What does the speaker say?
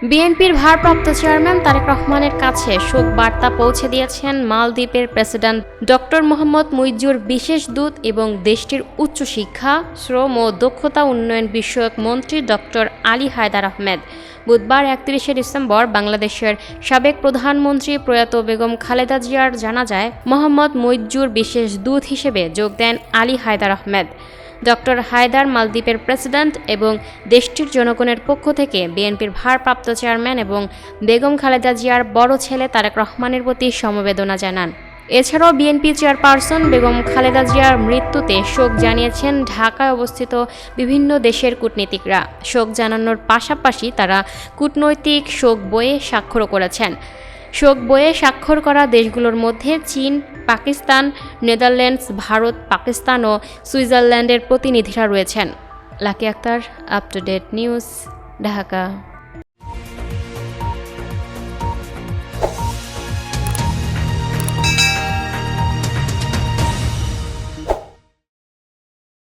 বিএনপির ভারপ্রাপ্ত চেয়ারম্যান তারেক রহমানের কাছে শোক বার্তা পৌঁছে দিয়েছেন মালদ্বীপের প্রেসিডেন্ট ডক্টর মোহাম্মদ মুইজ্জুর বিশেষ দূত এবং দেশটির উচ্চশিক্ষা, শ্রম ও দক্ষতা উন্নয়ন বিষয়ক মন্ত্রী ডক্টর আলী হায়দার আহমেদ। বুধবার ৩১ ডিসেম্বর বাংলাদেশের সাবেক প্রধানমন্ত্রী প্রয়াত বেগম খালেদা জিয়ার জানাজায় মোহাম্মদ মুইজ্জুর বিশেষ দূত হিসেবে যোগ দেন আলী হায়দার আহমেদ। ডক্টর হায়দার মালদ্বীপের প্রেসিডেন্ট এবং দেশটির জনগণের পক্ষ থেকে বিএনপির ভারপ্রাপ্ত চেয়ারম্যান এবং বেগম খালেদা জিয়ার বড় ছেলে তারেক রহমানের প্রতি সমবেদনা জানান। এছাড়াও বিএনপি চেয়ারপারসন বেগম খালেদা জিয়ার মৃত্যুতে শোক জানিয়েছেন ঢাকায় অবস্থিত বিভিন্ন দেশের কূটনীতিকরা। শোক জানানোর পাশাপাশি তারা কূটনৈতিক শোক বইয়ে স্বাক্ষরও করেছেন। শোক বইয়ে স্বাক্ষর করা দেশগুলোর মধ্যে চীন, পাকিস্তান, নেদারল্যান্ডস, ভারত, পাকিস্তান ও সুইজারল্যান্ডের প্রতিনিধিরা রয়েছেন। Lucky Akter, up to date news, Dhaka.